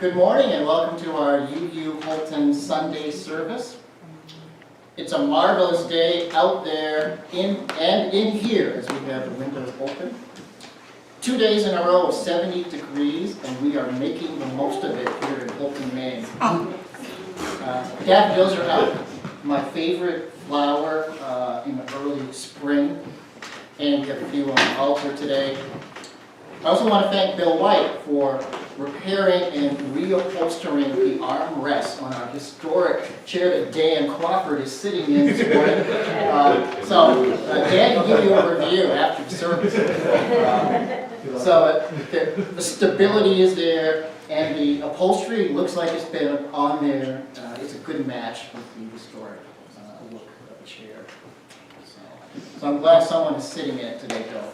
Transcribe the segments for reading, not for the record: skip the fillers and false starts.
Good morning and welcome to our UU Holton Sunday service. It's a marvelous day out there in here as we have the windows open. 2 days in a row of 70 degrees and we are making the most of it here in Holton, Maine. Daffodils are out, my favorite flower in the early spring, and we have a few on the altar today. I also want to thank Bill White for repairing and reupholstering the armrests on our historic chair that Dan Crawford is sitting in this morning. Dan can give you a review after the service. The stability is there, and the upholstery looks like it's been on there. It's a good match with the historic look of the chair. So I'm glad someone is sitting in it today, Bill.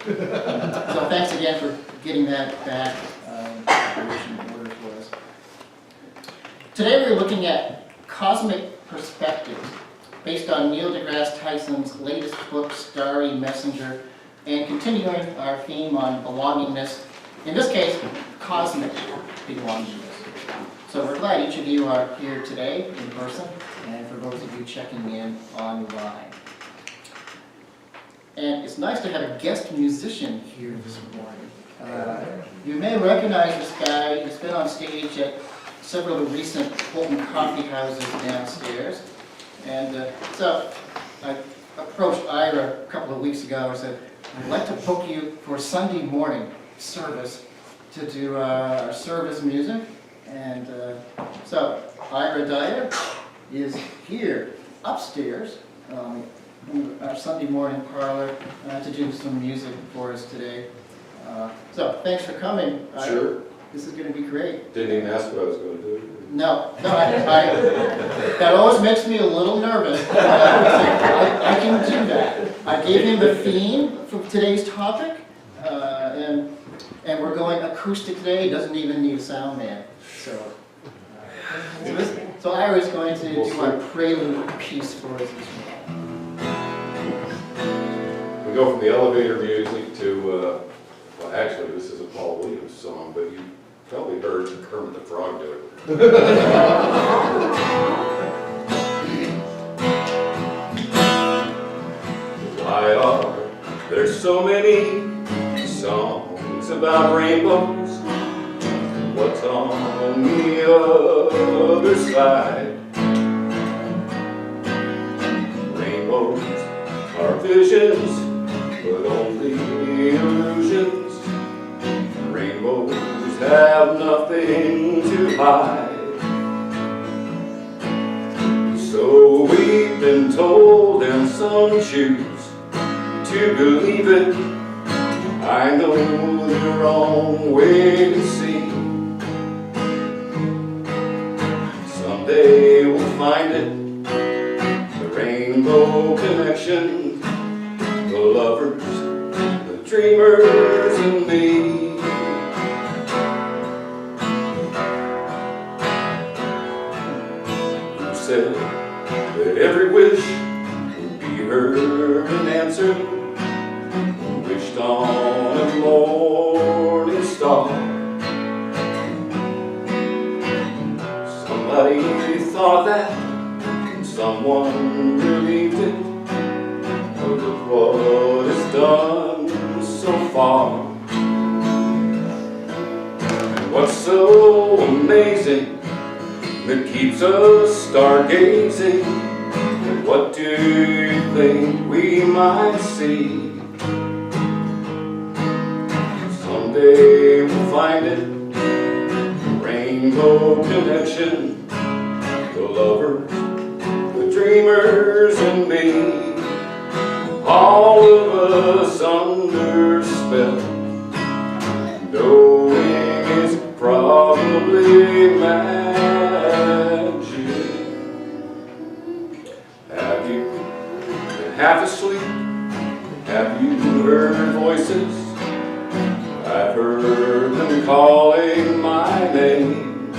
So thanks again for getting that back in order for us. Today we're looking at cosmic perspectives based on Neil deGrasse Tyson's latest book, Starry Messenger, and continuing our theme on belongingness, in this case, cosmic belongingness. So we're glad each of you are here today in person, and for those of you checking in online. And it's nice to have a guest musician here this morning. You may recognize this guy. He's been on stage at several of the recent Holton coffee houses downstairs. And so I approached Ira a couple of weeks ago and said, I'd like to book you for Sunday morning service to do our service music. And so Ira Dyer is here upstairs in our Sunday morning parlor to do some music for us today. So thanks for coming. Sure. This is going to be great. Didn't even ask what I was going to do. No, that always makes me a little nervous. I can do that. I gave him the theme for today's topic, and we're going acoustic today. He doesn't even need a sound man. So Ira's going to do our prelude piece for us this morning. We go from the elevator music to, well actually this is a Paul Williams song, but you probably heard Kermit the Frog do it. Why are there so many songs about rainbows? What's on the other side? Rainbows are visions, but only illusions. Rainbows have nothing to hide. So we've been told, and some choose to believe it. I know the wrong way to see. Someday we'll find it, the rainbow connection, the lovers, the dreamers, and me. Who said that every wish would be heard and answered? Who wished on a morning star? Somebody thought that, and someone believed it. Oh, look what it's done so far. And what's so amazing that keeps us stargazing? And what do you think we might see? Someday we'll find it, the rainbow connection, the lovers, the dreamers, and me. All of us Have you heard voices? I've heard them calling my name.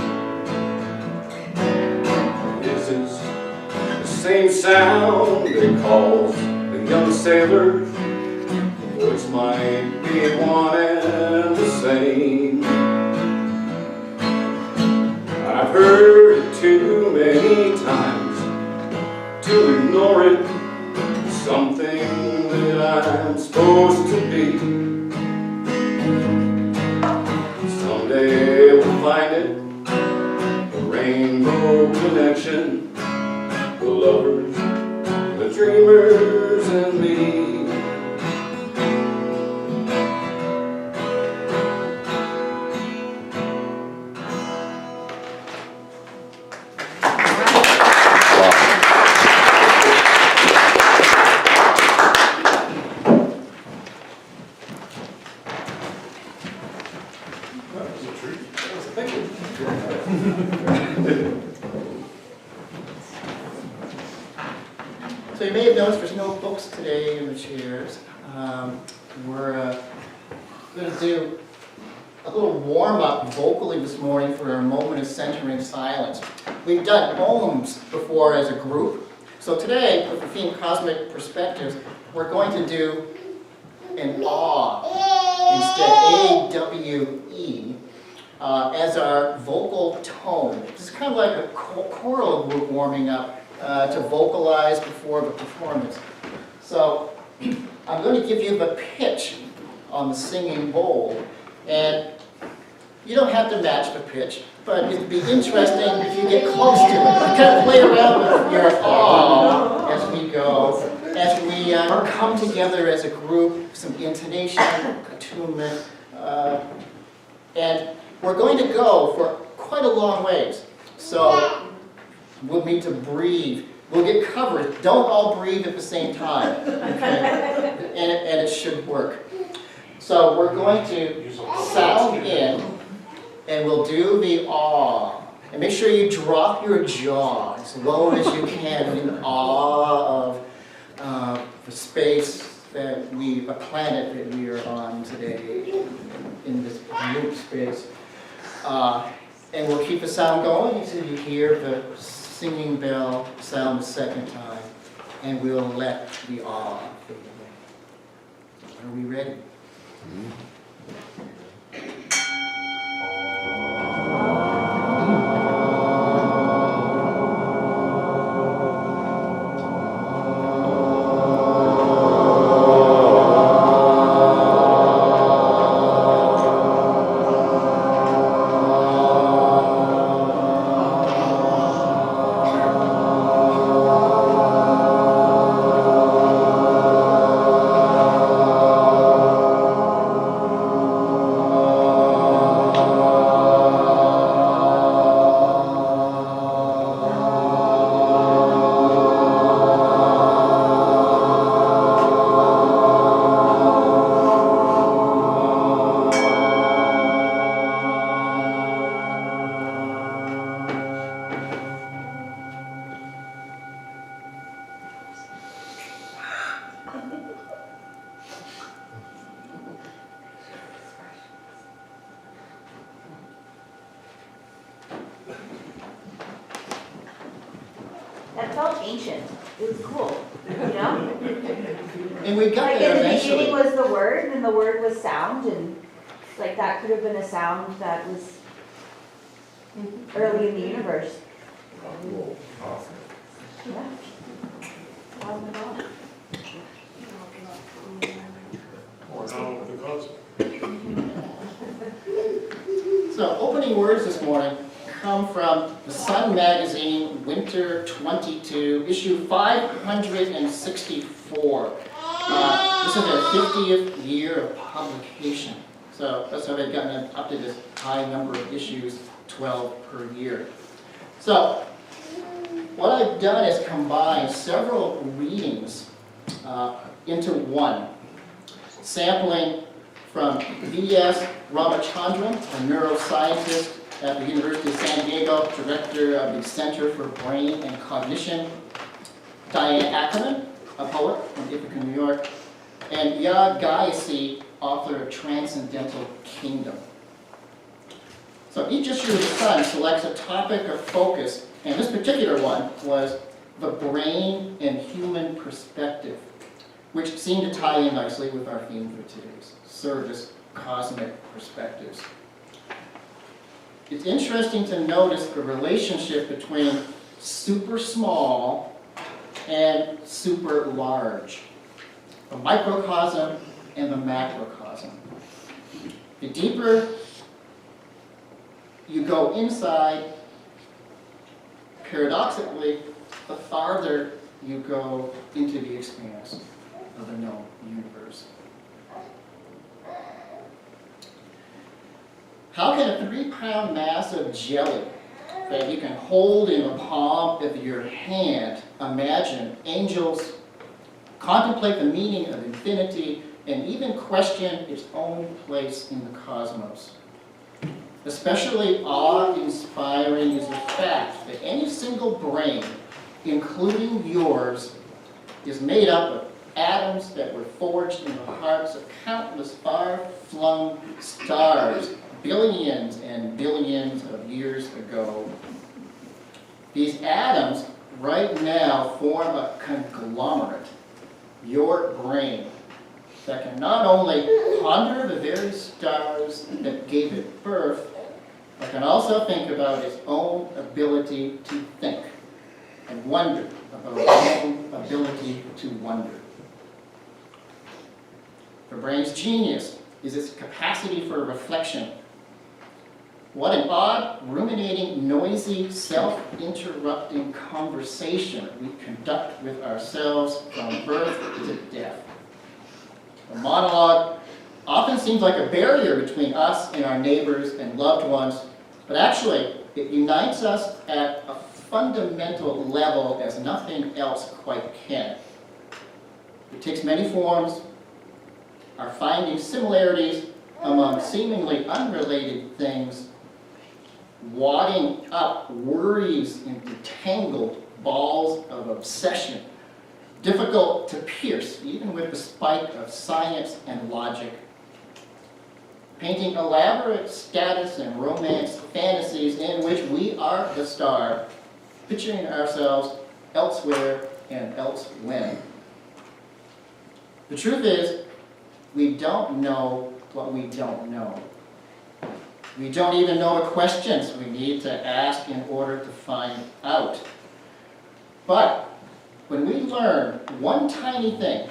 This is the same sound that calls the young sailors. The voice might be one and the same. I've heard it too many times to ignore it. Something that I'm supposed to be. Someday we'll find it, a rainbow connection, the lovers, the dreamers, and me. So you may have noticed there's no books today in the chairs. We're going to do a little warm-up vocally this morning for a moment of centering silence. We've done poems before as a group. So today, with the theme Cosmic Perspectives, we're going to do an awe instead, A-W-E, as our vocal tone. It's kind of like a choral group warming up to vocalize before the performance. So I'm going to give you the pitch on the singing bowl, and you don't have to match the pitch, but it'd be interesting if you get close to it. Kind of play around with your awe as we go, as we come together as a group, some intonation, attunement, and we're going to go for quite a long ways. So we'll need to breathe. We'll get covered. Don't all breathe at the same time, okay? And it should work. So we're going to sound in, and we'll do the awe. And make sure you drop your jaw as low as you can in awe of the space that the planet that we are on today, in this group space. And we'll keep the sound going until you hear the singing bell sound the second time, and we'll let the awe fade away. Are we ready? That felt ancient. It was cool, you know? And we got Like there in the eventually. beginning was the word, and the word was sound, and like that could have been a sound that was early in the universe. Yeah. So opening words this morning come from the Sun Magazine, Winter 22, issue 564. This is their 50th year of publication. So that's how they've gotten up to this high number of issues, 12 per year. So what I've done is combine several readings into one, sampling from V.S. Ramachandran, a neuroscientist at the University of San Diego, director of the Center for Brain and Cognition; Diane Ackerman, a poet from Ithaca, New York; and Ira Dyer, author of Transcendental Kingdom. So each issue of the Sun selects a topic of focus, and this particular one was the brain and human perspective, which seemed to tie in nicely with our theme for today's service, cosmic perspectives. It's interesting to notice the relationship between super small and super large, the microcosm and the macrocosm. The deeper you go inside, paradoxically, the farther you go into the expanse of the known universe. How can a 3-pound mass of jelly that you can hold in the palm of your hand imagine angels, contemplate the meaning of infinity, and even question its own place in the cosmos? Especially awe-inspiring is the fact that any single brain, including yours, is made up of atoms that were forged in the hearts of countless far-flung stars, billions and billions of years ago. These atoms right now form a conglomerate, your brain, that can not only ponder the very stars that gave it birth, but can also think about its own ability to think and wonder about its own ability to wonder. The brain's genius is its capacity for reflection. What an odd, ruminating, noisy, self-interrupting conversation we conduct with ourselves from birth to death. The monologue often seems like a barrier between us and our neighbors and loved ones, but actually it unites us at a fundamental level as nothing else quite can. It takes many forms, are finding similarities among seemingly unrelated things, wadding up worries into tangled balls of obsession, difficult to pierce even with the spike of science and logic, painting elaborate status and romance fantasies in which we are the star, picturing ourselves elsewhere and elsewhen. The truth is, we don't know what we don't know. We don't even know the questions we need to ask in order to find out. But when we learn one tiny thing,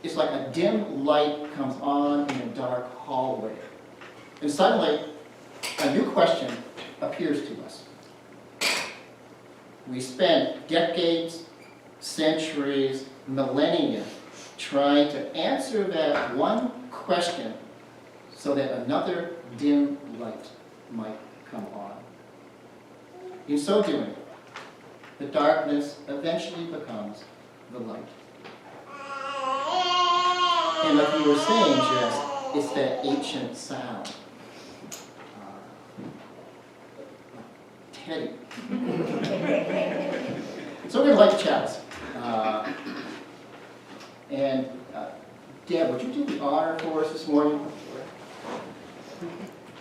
it's like a dim light comes on in a dark hallway. And suddenly, a new question appears to us. We spend decades, centuries, millennia trying to answer that one question so that another dim light might come on. In so doing, the darkness eventually becomes the light. And like you were saying, Jess, it's that ancient sound. Teddy. So we're going to light the chalice. Deb, would you do the honor for us this morning?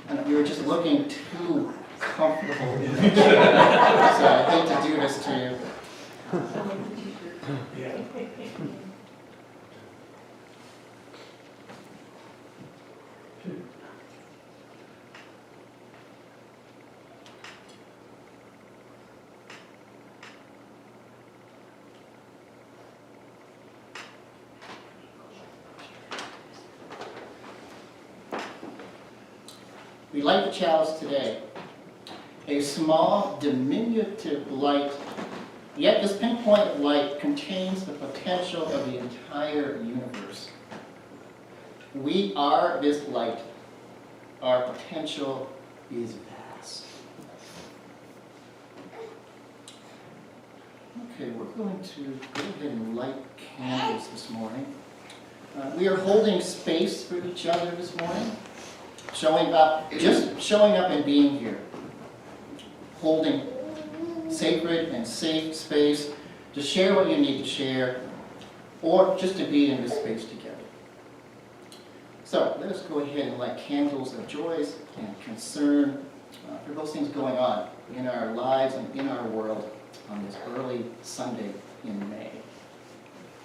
And you were just looking too comfortable. So I hate to do this to you. Yeah. We light the chalice today. A small, diminutive light, yet this pinpoint of light contains the potential of the entire universe. We are this light. Our potential is vast. Okay, we're going to go ahead and light candles this morning. We are holding space for each other this morning. Just showing up and being here. Holding sacred and safe space to share what you need to share, or just to be in this space together. So let us go ahead and light candles of joys and concern for those things going on in our lives and in our world on this early Sunday in May.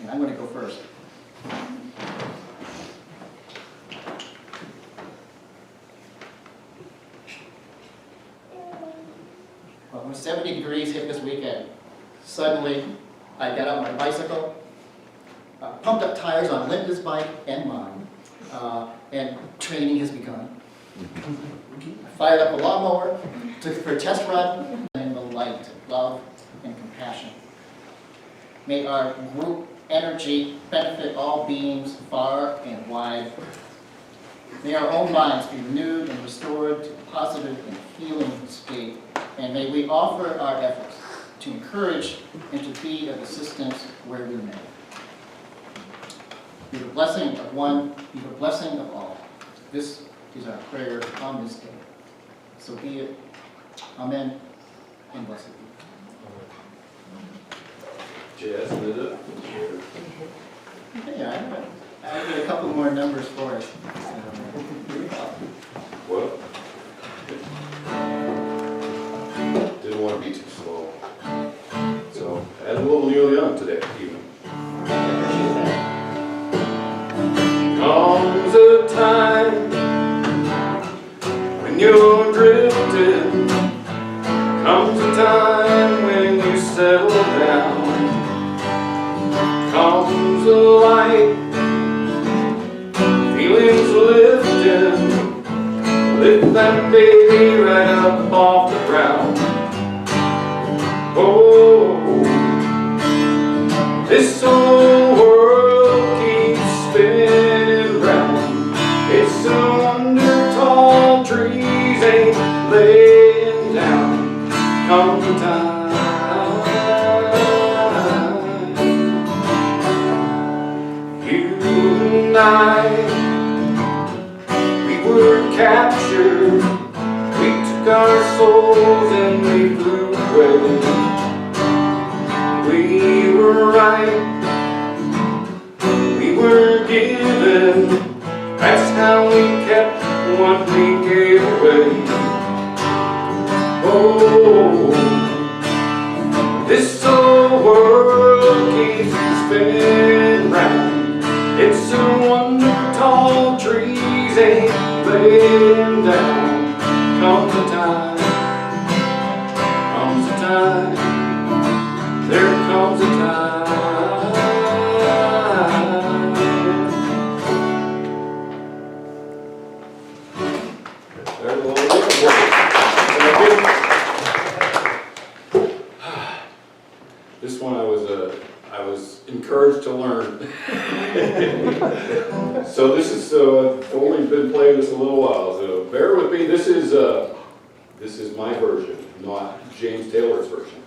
And I'm going to go first. Well, when 70 degrees hit this weekend, suddenly I got out my bicycle, pumped up tires on Linda's bike and mine, and training has begun. I fired up a lawnmower, took it for a test run, and the light of love and compassion. May our group energy benefit all beings far and wide. May our own minds be renewed and restored to a positive and healing state. And may we offer our efforts to encourage and to be of assistance where we may. Be the blessing of one, be the blessing of all. This is our prayer on this day. So be it. Amen and blessed be. Jazz lit up. Yeah, I get a couple more numbers for us. Well, didn't want to be too slow. So, add a little Neil Young today, even. Comes a time when you're drifting. Comes a time when you settle down. Comes a light, feelings lifting. Lift that baby right up off the ground. Oh, this whole world keeps spinning round. It's a wonder tall trees ain't laying down. Comes a time you and I, we were captured. We took our souls and we flew away. We were right, we were given. That's how we kept what we gave away. Oh, this whole world keeps spinning round. It's a wonder tall trees ain't laying down. Comes a time, comes a time, there comes a time. There's a little bit of work. This one I was encouraged to learn. So this is I've only been playing this a little while, so bear with me. This is my version, not James Taylor's version.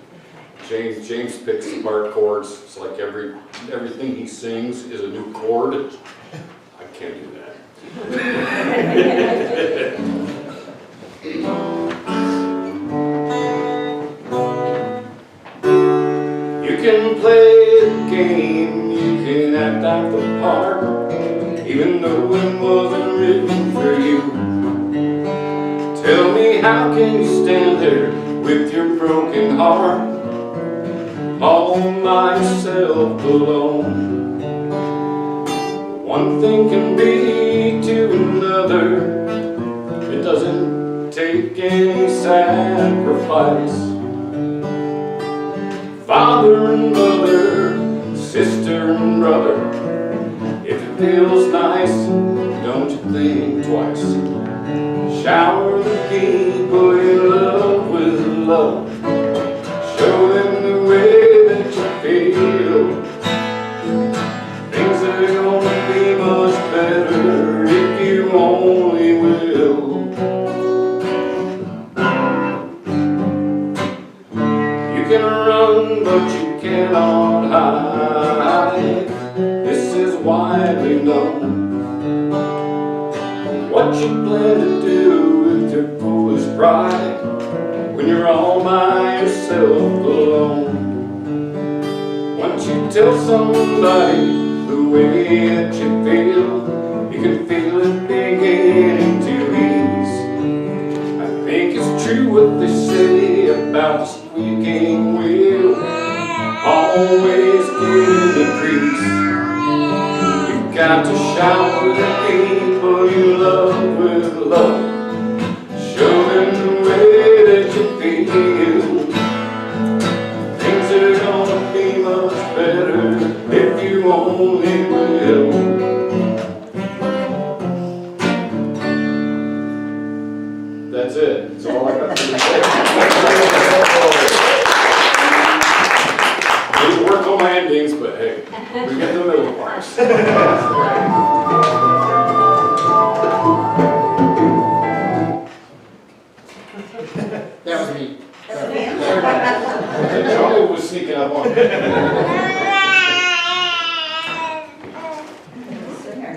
James picks apart chords. It's like everything he sings is a new chord. I can't do that. You can play the game, you can act out the part, even though it wasn't written for you. Tell me, how can you stand there with your broken heart, all by yourself alone? One thing can be to another, it doesn't take any sacrifice. Father and mother, sister and brother, if it feels nice, don't you think twice. Shower the people you love with love. Show them the way that you feel. Things are gonna be much better if you only will. You can run, but you cannot hide. This is widely known. What you plan to do with your foolish pride when you're all by yourself alone? When don't you tell somebody the way that you feel? You can feel it beginning to ease. I think it's true what they say about the squeaking wheel, always getting the grease. You got to shower the people you love with love, show them the way that you feel. Things are gonna be much better if you only will. That's it. That's all I got to say. Didn't work on my endings, but hey, we get the middle parts. That was me. Charlie was sneaking up on me. Singer.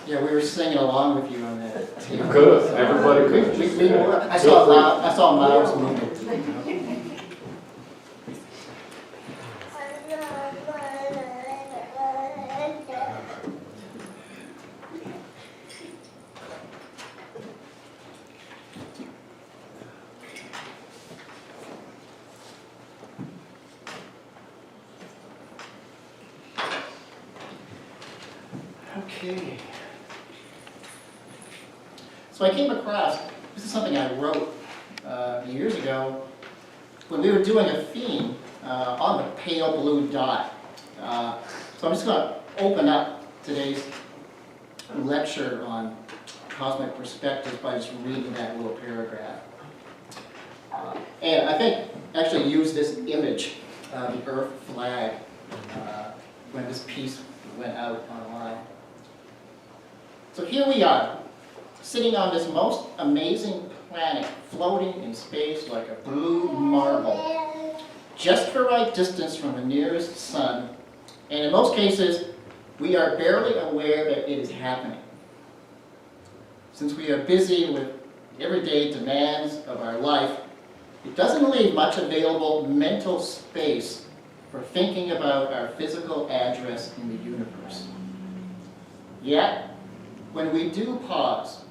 Yeah, we were singing along with you on that. You could. Everybody could. We were. I saw Miles moving. Okay. So I came across, this is something I wrote years ago when we were doing a theme on the pale blue dot. So I'm just going to open up today's lecture on cosmic perspectives by just reading that little paragraph. And I think actually use this image, the Earth flag, when this piece went out online. So here we are, sitting on this most amazing planet, floating in space like a blue marble, just the right distance from the nearest sun, and in most cases, we are barely aware that it is happening. Since we are busy with everyday demands of our life, it doesn't leave much available mental space for thinking about our physical address in the universe. Yet, when we do pause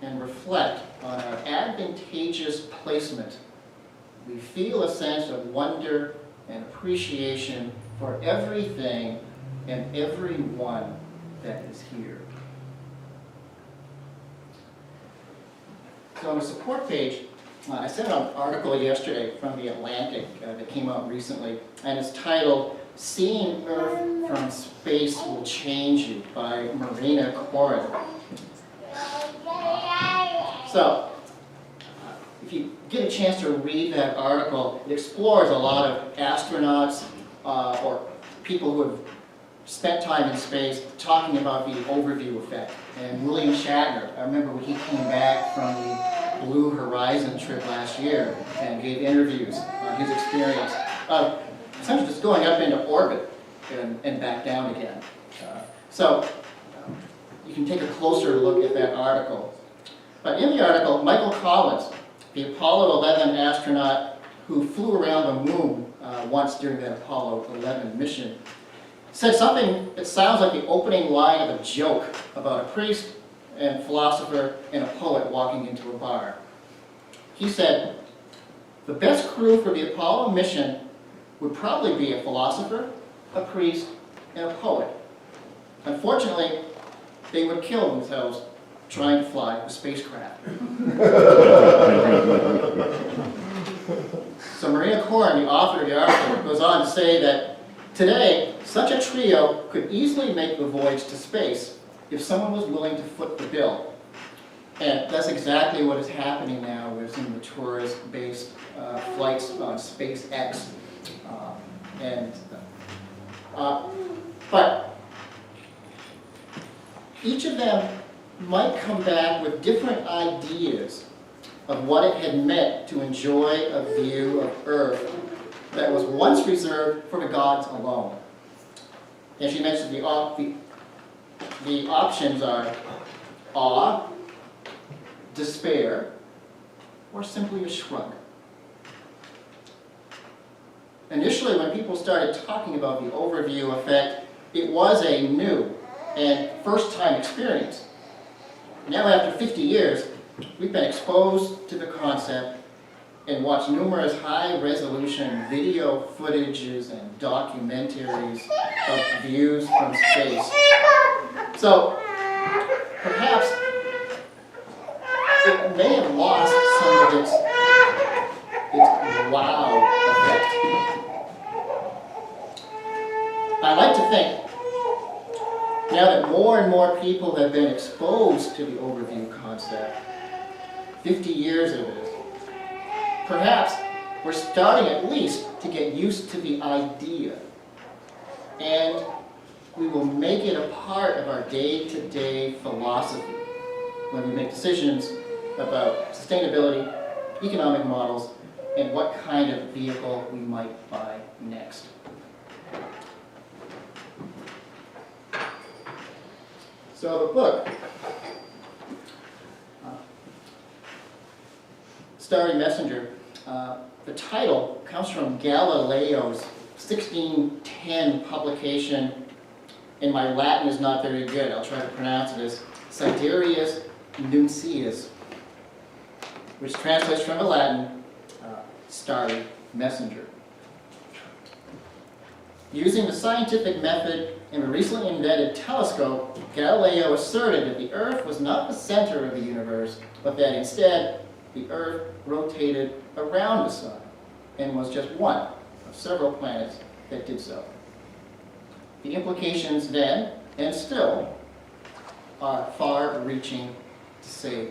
and reflect on our advantageous placement, we feel a sense of wonder and appreciation for everything and everyone that is here. So on the support page, I sent out an article yesterday from The Atlantic that came out recently, and it's titled, "Seeing Earth from Space Will Change You" by Marina Koren. So, if you get a chance to read that article, it explores a lot of astronauts or people who have spent time in space talking about the overview effect. And William Shatner, I remember when he came back from the Blue Horizon trip last year and gave interviews on his experience of essentially just going up into orbit and back down again. So you can take a closer look at that article. But in the article, Michael Collins, the Apollo 11 astronaut who flew around the moon once during that Apollo 11 mission, said something that sounds like the opening line of a joke about a priest and philosopher and a poet walking into a bar. He said, "The best crew for the Apollo mission would probably be a philosopher, a priest, and a poet. Unfortunately, they would kill themselves trying to fly a spacecraft." So Marina Koren, the author of the article, goes on to say that today, such a trio could easily make the voyage to space if someone was willing to foot the bill. And that's exactly what is happening now with some of the tourist-based flights on SpaceX. But each of them might come back with different ideas of what it had meant to enjoy a view of Earth that was once reserved for the gods alone. And she mentioned the options are awe, despair, or simply a shrug? Initially, when people started talking about the overview effect, it was a new and first-time experience. Now, after 50 years, we've been exposed to the concept and watched numerous high-resolution video footages and documentaries of views from space. So, perhaps it may have lost some of its wow effect. I like to think, now that more and more people have been exposed to the overview concept, 50 years of it, perhaps we're starting at least to get used to the idea, and we will make it a part of our day-to-day philosophy when we make decisions about sustainability, economic models, and what kind of vehicle we might buy next. So the book, Starry Messenger, the title comes from Galileo's 1610 publication, and my Latin is not very good. I'll try to pronounce it as Sidereus Nuncius, which translates from the Latin, starry messenger. Using the scientific method and a recently invented telescope, Galileo asserted that the Earth was not the center of the universe, but that instead the Earth rotated around the Sun and was just one of several planets that did so. The implications then, and still, are far-reaching, to say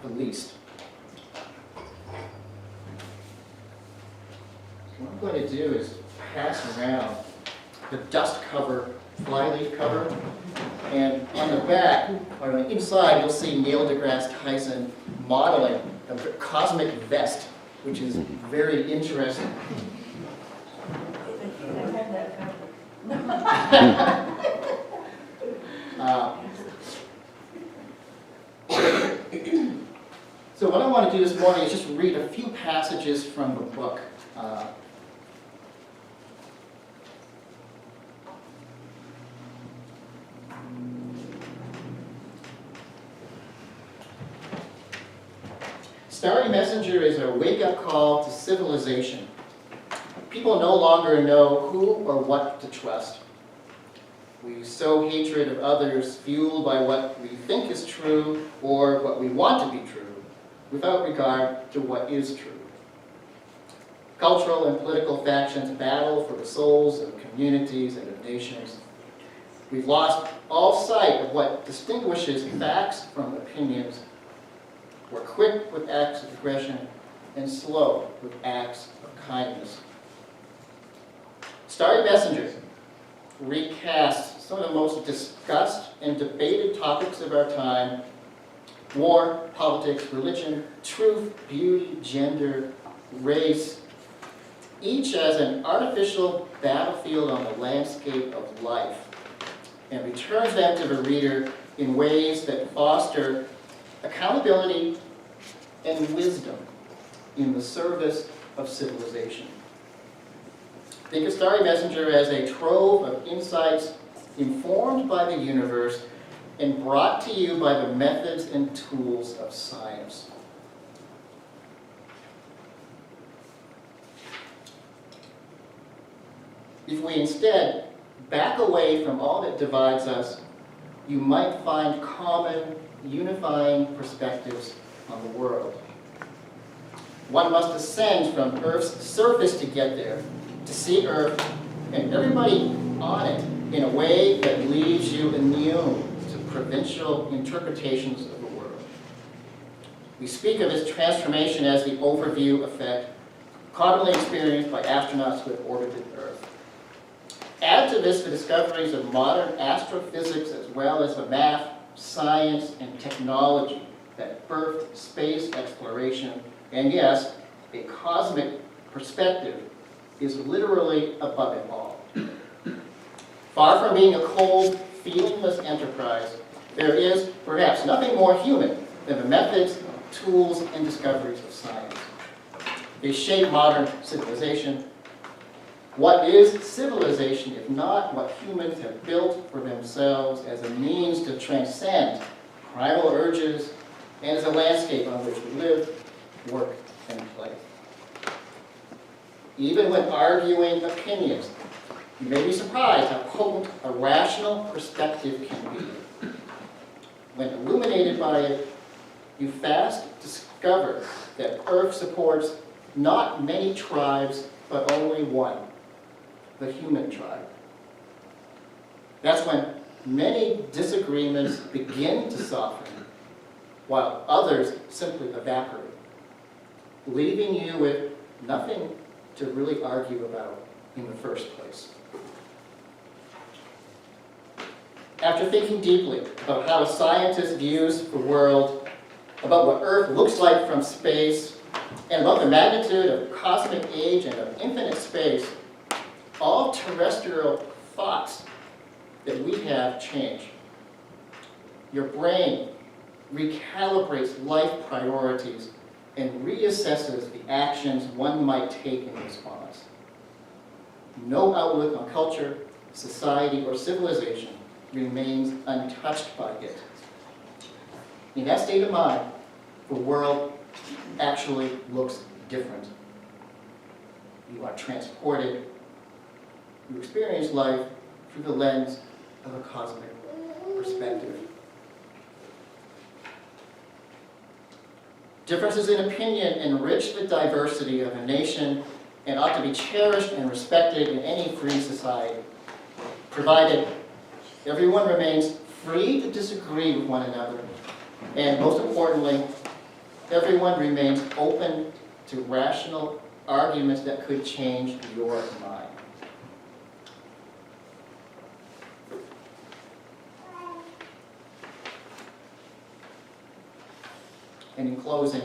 the least. What I'm going to do is pass around the dust cover, flyleaf cover, and on the back, or on the inside, you'll see Neil deGrasse Tyson modeling a cosmic vest, which is very interesting. So what I want to do this morning is just read a few passages from the book. Starry Messenger is a wake-up call to civilization. People no longer know who or what to trust. We sow hatred of others, fueled by what we think is true or what we want to be true, without regard to what is true. Cultural and political factions battle for the souls of communities and of nations. We've lost all sight of what distinguishes facts from opinions. We're quick with acts of aggression and slow with acts of kindness. Starry Messenger recasts some of the most discussed and debated topics of our time: war, politics, religion, truth, beauty, gender, race, each as an artificial battlefield on the landscape of life, and returns them to the reader in ways that foster accountability and wisdom in the service of civilization. Think of Starry Messenger as a trove of insights informed by the universe and brought to you by the methods and tools of science. If we instead back away from all that divides us, you might find common, unifying perspectives on the world. One must ascend from Earth's surface to get there, to see Earth and everybody on it in a way that leaves you immune to provincial interpretations of the world. We speak of this transformation as the overview effect, commonly experienced by astronauts who have orbited Earth. Add to this the discoveries of modern astrophysics as well as the math, science, and technology that birthed space exploration, and yes, a cosmic perspective is literally above it all. Far from being a cold, feelingless enterprise, there is perhaps nothing more human than the methods tools and discoveries of science. They shape modern civilization. What is civilization if not what humans have built for themselves as a means to transcend primal urges and as a landscape on which we live, work, and play? Even when arguing opinions, you may be surprised how potent a rational perspective can be. When illuminated by it, you fast discover that Earth supports not many tribes, but only one, the human tribe. That's when many disagreements begin to soften, while others simply evaporate, leaving you with nothing to really argue about in the first place. After thinking deeply about how a scientist views the world, about what Earth looks like from space, and about the magnitude of cosmic age and of infinite space, all terrestrial thoughts that we have change. Your brain recalibrates life priorities and reassesses the actions one might take in response. No outlook on culture, society, or civilization remains untouched by it. In that state of mind, the world actually looks different. You are transported. You experience life through the lens of a cosmic perspective. Differences in opinion enrich the diversity of a nation and ought to be cherished and respected in any free society, provided everyone remains free to disagree with one another, and most importantly, everyone remains open to rational arguments that could change your mind. And in closing,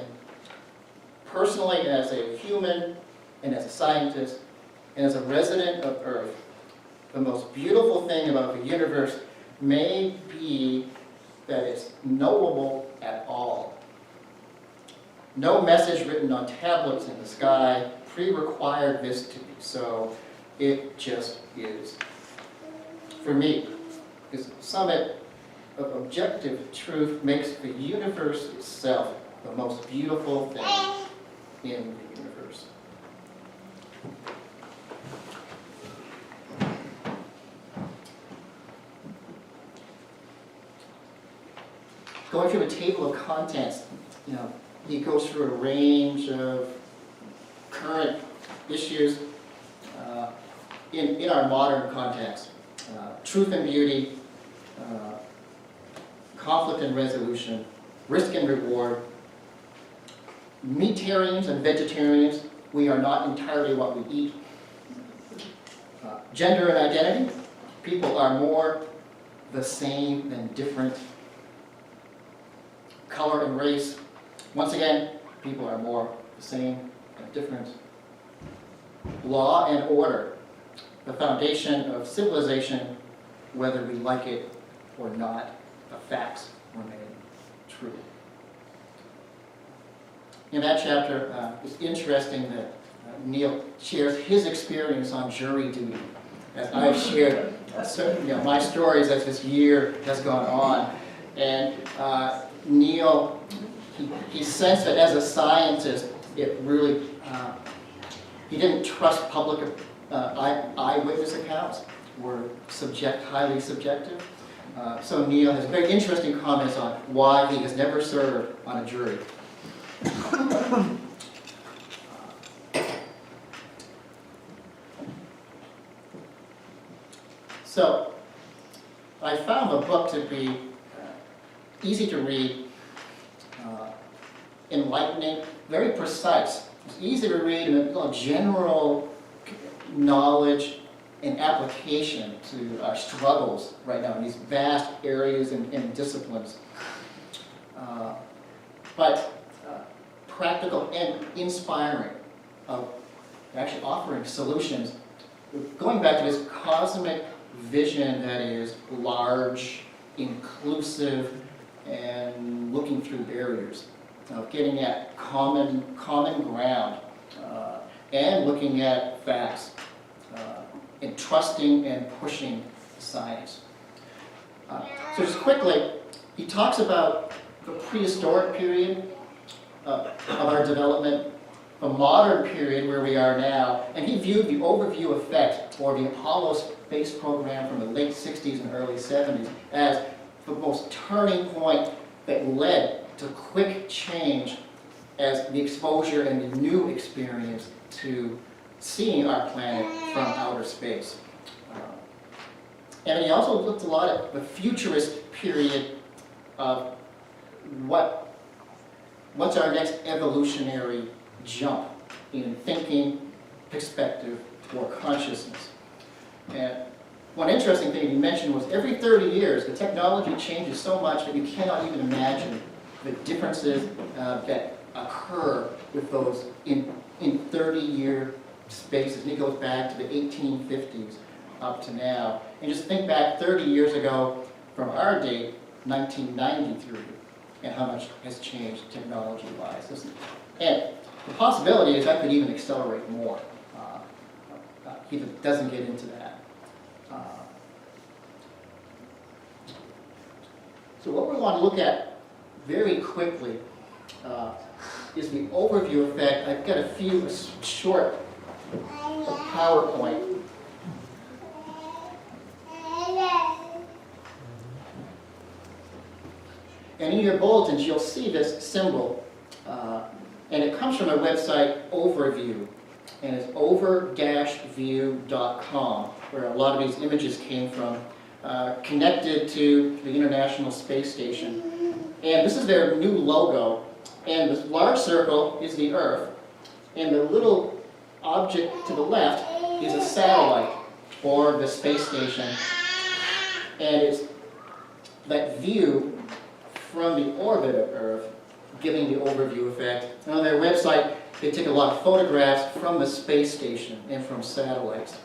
personally as a human and as a scientist and as a resident of Earth, the most beautiful thing about the universe may be that it's knowable at all. No message written on tablets in the sky pre-required this to be so. It just is. For me, this summit of objective truth makes the universe itself the most beautiful thing in the universe. Going through a table of contents, it goes through a range of current issues in our modern context. Truth and beauty, conflict and resolution, risk and reward. Meatarians and vegetarians, we are not entirely what we eat. Gender and identity, people are more the same than different. Color and race, once again, people are more the same than different. Law and order, the foundation of civilization, whether we like it or not, the facts remain true. In that chapter, it's interesting that Neil shares his experience on jury duty, as I've shared my stories as this year has gone on. And Neil, he sensed that as a scientist, it really, he didn't trust public eyewitness accounts, were highly subjective. So Neil has very interesting comments on why he has never served on a jury. So, I found the book to be easy to read, enlightening, very precise. It's easy to read and general knowledge and application to our struggles right now in these vast areas and disciplines. But practical and inspiring, of actually offering solutions, going back to this cosmic vision that is large, inclusive, and looking through barriers. of getting at common ground and looking at facts and trusting and pushing science. So just quickly, he talks about the prehistoric period of our development, the modern period where we are now, and he viewed the overview effect or the Apollo space program from the late 60s and early 70s as the most turning point that led to quick change as the exposure and the new experience to seeing our planet from outer space. And he also looked a lot at the futurist period of what's our next evolutionary jump in thinking, perspective, or consciousness. And one interesting thing he mentioned was every 30 years, the technology changes so much that you cannot even imagine the differences that occur with those in 30-year spaces. And he goes back to the 1850s up to now. And just think back 30 years ago from our date, 1993, and how much has changed technology-wise. And the possibility is that could even accelerate more. He doesn't get into that. So what we want to look at very quickly is the overview effect. I've got a short PowerPoint. And in your bulletins, you'll see this symbol. And it comes from a website, Overview. And it's over-view.com, where a lot of these images came from, connected to the International Space Station. And this is their new logo. And this large circle is the Earth. And the little object to the left is a satellite, or the space station. And it's that view from the orbit of Earth, giving the overview effect. And on their website, they take a lot of photographs from the space station and from satellites.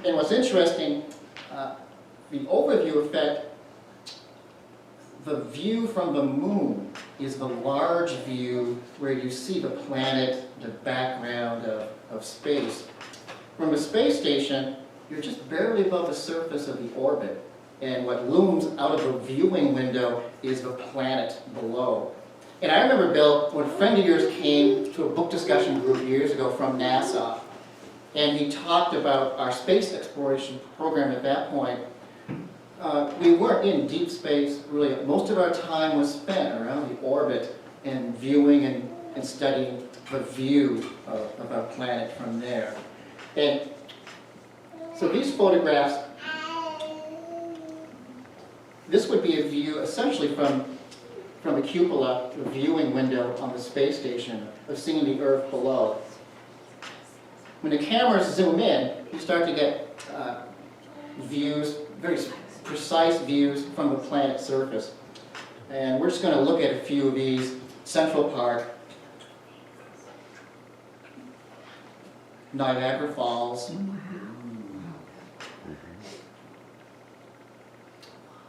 And what's interesting, the overview effect, the view from the moon is the large view where you see the planet, the background of space. From the space station, you're just barely above the surface of the orbit. And what looms out of the viewing window is the planet below. And I remember, Bill, when a friend of yours came to a book discussion group years ago from NASA, and he talked about our space exploration program at that point. We weren't in deep space, really. Most of our time was spent around the orbit and viewing and studying the view of our planet from there. And so these photographs, this would be a view essentially from the cupola, the viewing window on the space station, of seeing the Earth below. When the cameras zoom in, you start to get views, very precise views from the planet's surface. And we're just going to look at a few of these. Central Park, Niagara Falls,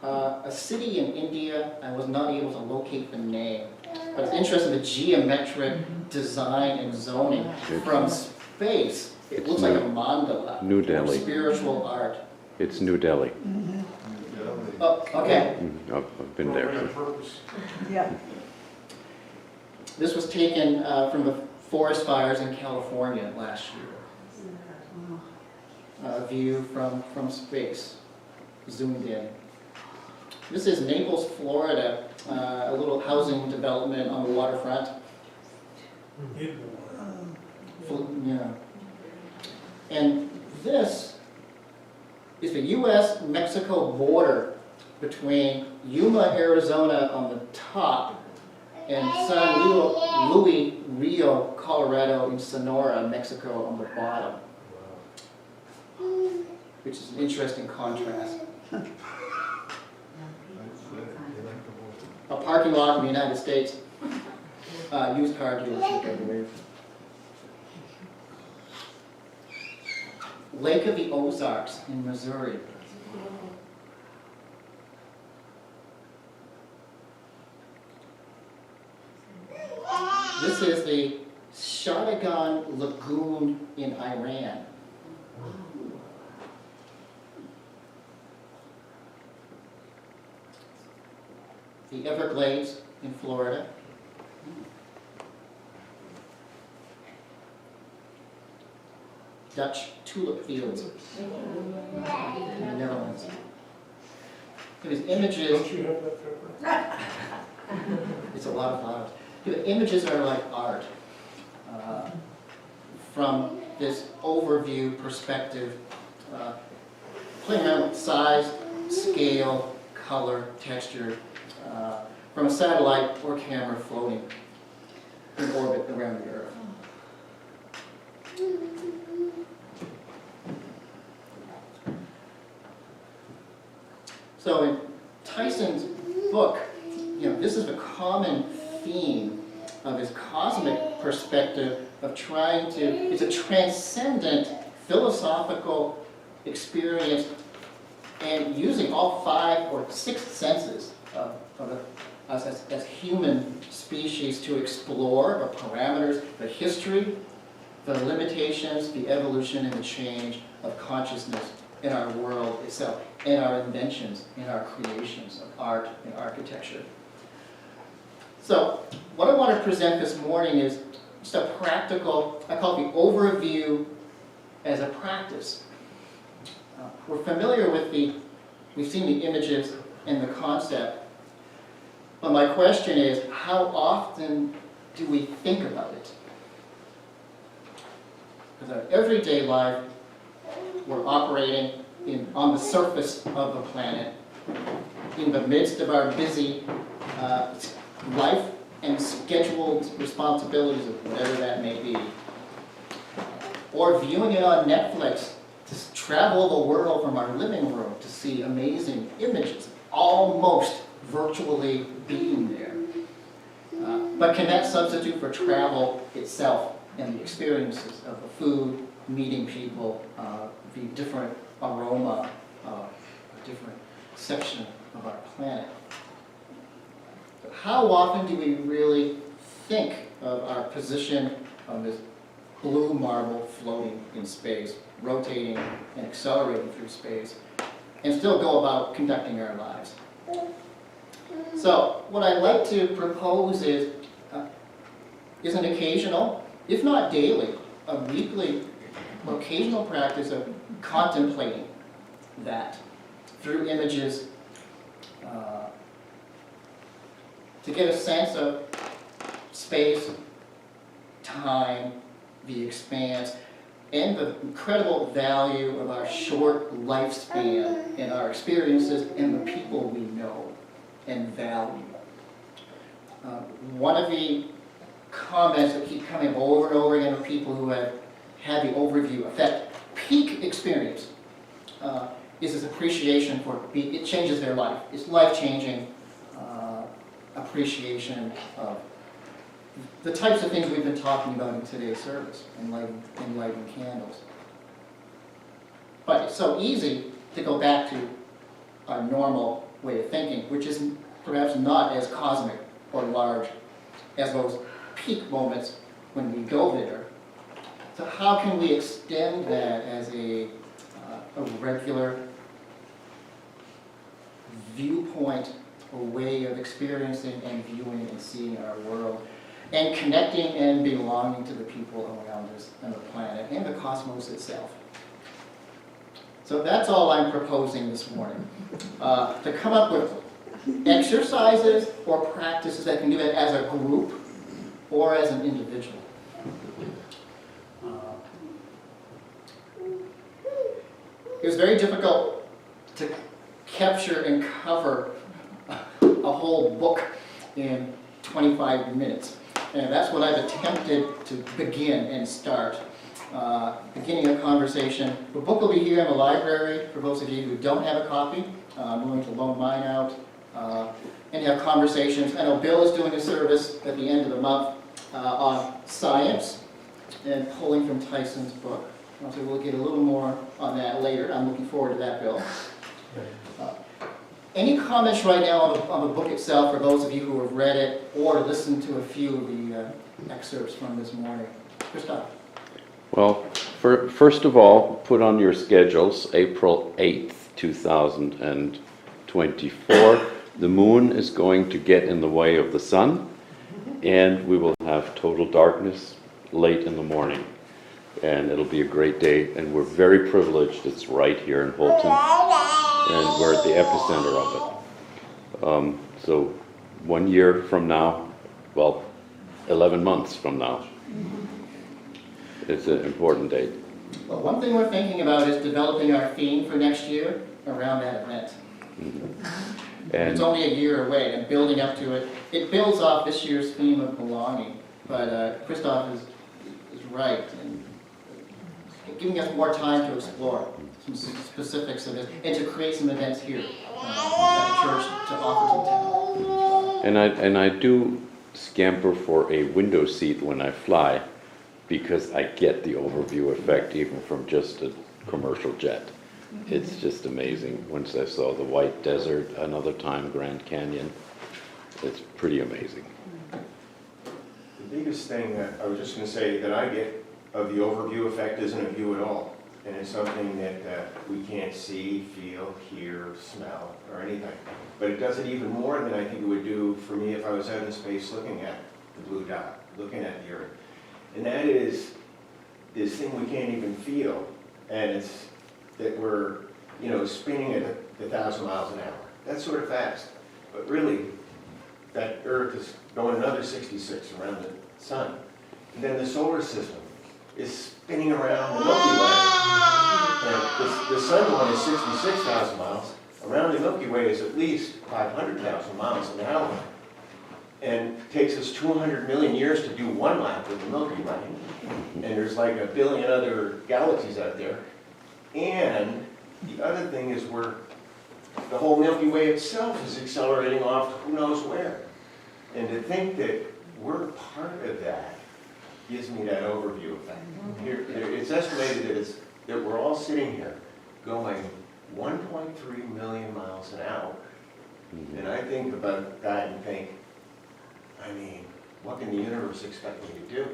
a city in India. I was not able to locate the name, but it's interesting, the geometric design and zoning from space. It looks like a mandala. New Delhi. Spiritual art. It's New Delhi. Oh, okay. I've been there. Yeah. This was taken from the forest fires in California last year. A view from space, zoomed in. This is Naples, Florida, a little housing development on the waterfront. Yeah. And this is the U.S.-Mexico border between Yuma, Arizona on the top and San Luis Rio, Colorado, and Sonora, Mexico on the bottom, which is an interesting contrast. A parking lot in the United States, used car dealership, I believe. Lake of the Ozarks in Missouri. This is the Shadigan Lagoon in Iran. The Everglades in Florida. Dutch tulip fields in the Netherlands. There's images. Don't you have that pepper? It's a lot of flowers. The images are like art. From this overview perspective, playing around with size, scale, color, texture, from a satellite or camera floating in orbit around the Earth. So in Tyson's book, this is a common theme of his cosmic perspective of trying to, it's a transcendent philosophical experience and using all 5 or 6 senses of us as human species to explore the parameters, the history, the limitations, the evolution and the change of consciousness in our world itself, in our inventions, in our creations of art and architecture. So what I want to present this morning is just a practical, I call it the overview as a practice. We're familiar with we've seen the images and the concept, but my question is, how often do we think about it? Because our everyday life, we're operating on the surface of the planet, in the midst of our busy life and scheduled responsibilities of whatever that may be. Or viewing it on Netflix, to travel the world from our living room to see amazing images, almost virtually being there. But can that substitute for travel itself and the experiences of the food, meeting people, the different aroma of a different section of our planet? How often do we really think of our position on this blue marble floating in space, rotating and accelerating through space, and still go about conducting our lives? So what I'd like to propose is an occasional, if not daily, a weekly, occasional practice of contemplating that through images, to get a sense of space, time, the expanse, and the incredible value of our short lifespan and our experiences and the people we know and value. One of the comments that keep coming over and over again of people who have had the overview effect, peak experience, is this appreciation for it changes their life. It's life-changing appreciation of the types of things we've been talking about in today's service, and lighting candles. But it's so easy to go back to our normal way of thinking, which is perhaps not as cosmic or large as those peak moments when we go there. So how can we extend that as a regular viewpoint, a way of experiencing and viewing and seeing our world, and connecting and belonging to the people around us and the planet and the cosmos itself? So that's all I'm proposing this morning, to come up with exercises or practices that can do that as a group or as an individual. It was very difficult to capture and cover a whole book in 25 minutes. And that's what I've attempted to begin and start. Beginning a conversation. The book will be here in the library for those of you who don't have a copy. I'm going to loan mine out and have conversations. I know Bill is doing a service at the end of the month on science and pulling from Tyson's book. So we'll get a little more on that later. I'm looking forward to that, Bill. Any comments right now on the book itself, for those of you who have read it or listened to a few of the excerpts from this morning? Christoph? Well, first of all, put on your schedules, April 8th, 2024. The moon is going to get in the way of the sun, and we will have total darkness late in the morning. And it'll be a great day, and we're very privileged. It's right here in Holton, and we're at the epicenter of it. So 1 year from now, well, 11 months from now, it's an important date. Well, one thing we're thinking about is developing our theme for next year around that event. And It's only a year away, and building up to it, it builds off this year's theme of belonging. But Christoph is right, and giving us more time to explore some specifics of it, and to create some events here at the church to offer to town. And I do scamper for a window seat when I fly, because I get the overview effect even from just a commercial jet. It's just amazing. Once I saw the White Desert, another time Grand Canyon, it's pretty amazing. The biggest thing that I was just going to say that I get of the overview effect isn't a view at all. And it's something that we can't see, feel, hear, smell, or anything. But it does it even more than I think it would do for me if I was out in space looking at the blue dot, looking at the Earth. And that is this thing we can't even feel. And it's that we're, spinning at 1,000 miles an hour. That's sort of fast. But really, that Earth is going another 66 around the sun. And then the solar system is spinning around the Milky Way. And the sun one is 66,000 miles. Around the Milky Way is at least 500,000 miles an hour. And it takes us 200 million years to do one lap of the Milky Way. And there's like 1 billion other galaxies out there. And the other thing is the whole Milky Way itself is accelerating off who knows where. And to think that we're part of that gives me that overview effect. It's estimated that we're all sitting here going 1.3 million miles an hour. And I think about that and think, what can the universe expect me to do?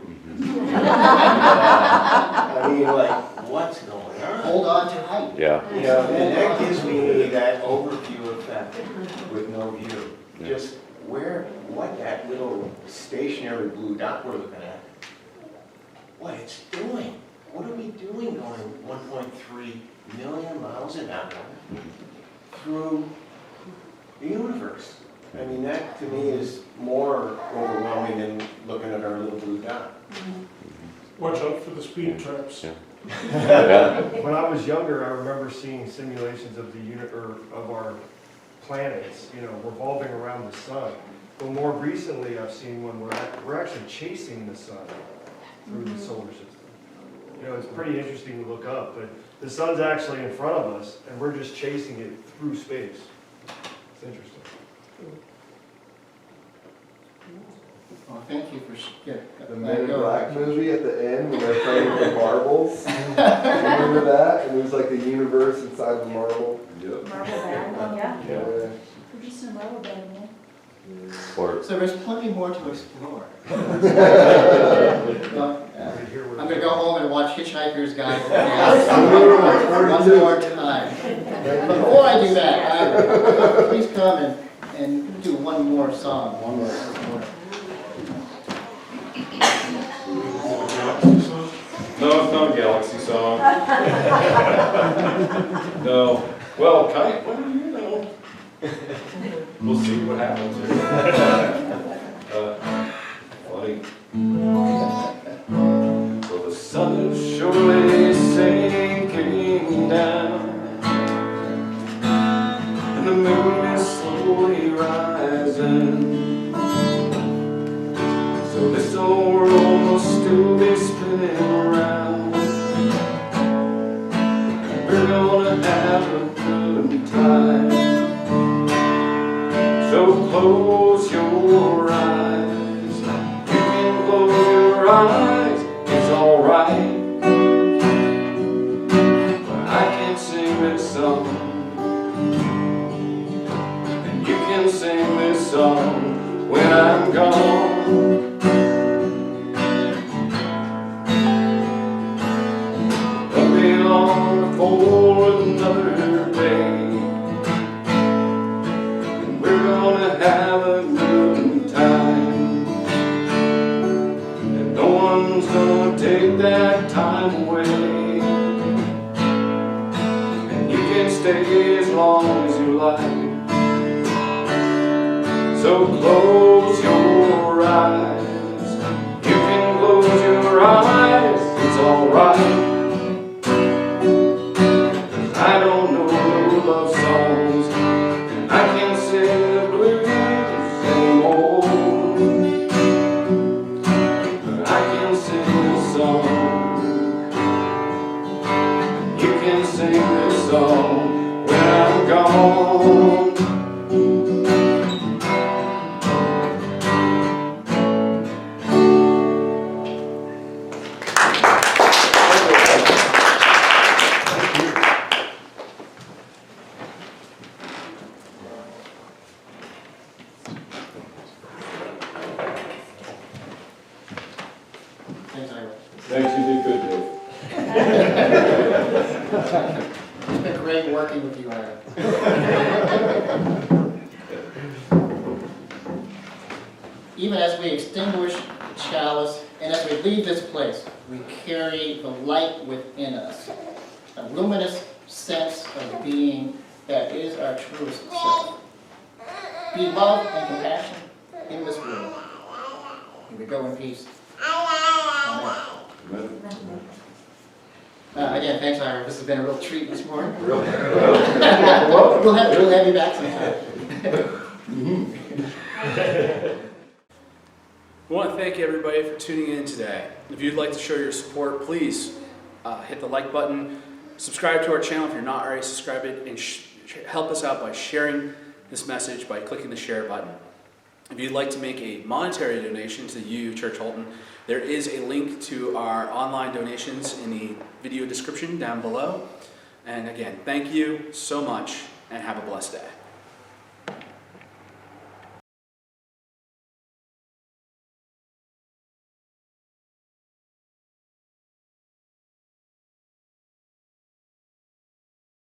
What's going on? Hold on to height. Yeah. And that gives me that overview effect with no view. Yeah. Just what that little stationary blue dot we're looking at, what it's doing. What are we doing going 1.3 million miles an hour through the universe? That to me is more overwhelming than looking at our little blue dot. Watch out for the speed traps. Yeah. When I was younger, I remember seeing simulations of of our planets, revolving around the sun. But more recently, I've seen one where we're actually chasing the sun through the solar system. It's pretty interesting to look up, but the sun's actually in front of us, and we're just chasing it through space. It's interesting. Well, thank you for The Men in Black movie at the end when they're playing with marbles. Remember that? And there's like a universe inside the marble. Yep. Marble band, yeah. Yeah. We're just in a marble band, man. Or So there's plenty more to explore. Well, I'm going to go home and watch Hitchhiker's Guide to the Galaxy one more time. But before I do that, please come and do one more song. One more. No, it's not a Galaxy song. No. Well, kind of, we'll see what happens here. Funny. Well, the sun is surely sinking down, and the moon is slowly rising. So this old world must still be spinning around. We're gonna have a good time. So close your eyes. You can close your eyes. It's alright. I can sing this song. on for another day. And we're gonna have a good time. And no one's gonna take that time away. And you can stay as long as you like. So close your eyes. You can close your eyes, it's alright. I don't know no love songs, and I can't sing the blues anymore. But I can sing this song. You can sing this song when I'm gone. Thanks, Ira. Thanks, you did good, Dave. It's been great working with you, Ira. Even as we extinguish the chalice and as we leave this place, we carry the light within us, a luminous sense of being that is our truest self. Be love and compassion in this world. And we go in peace. Amen. Again, thanks, Ira. This has been a real treat this morning. we'll have you back sometime. We want to thank everybody for tuning in today. If you'd like to show your support, please hit the like button, subscribe to our channel if you're not already subscribed, and help us out by sharing this message by clicking the share button. If you'd like to make a monetary donation to you, Church Holton, there is a link to our online donations in the video description down below. And again, thank you so much and have a blessed day.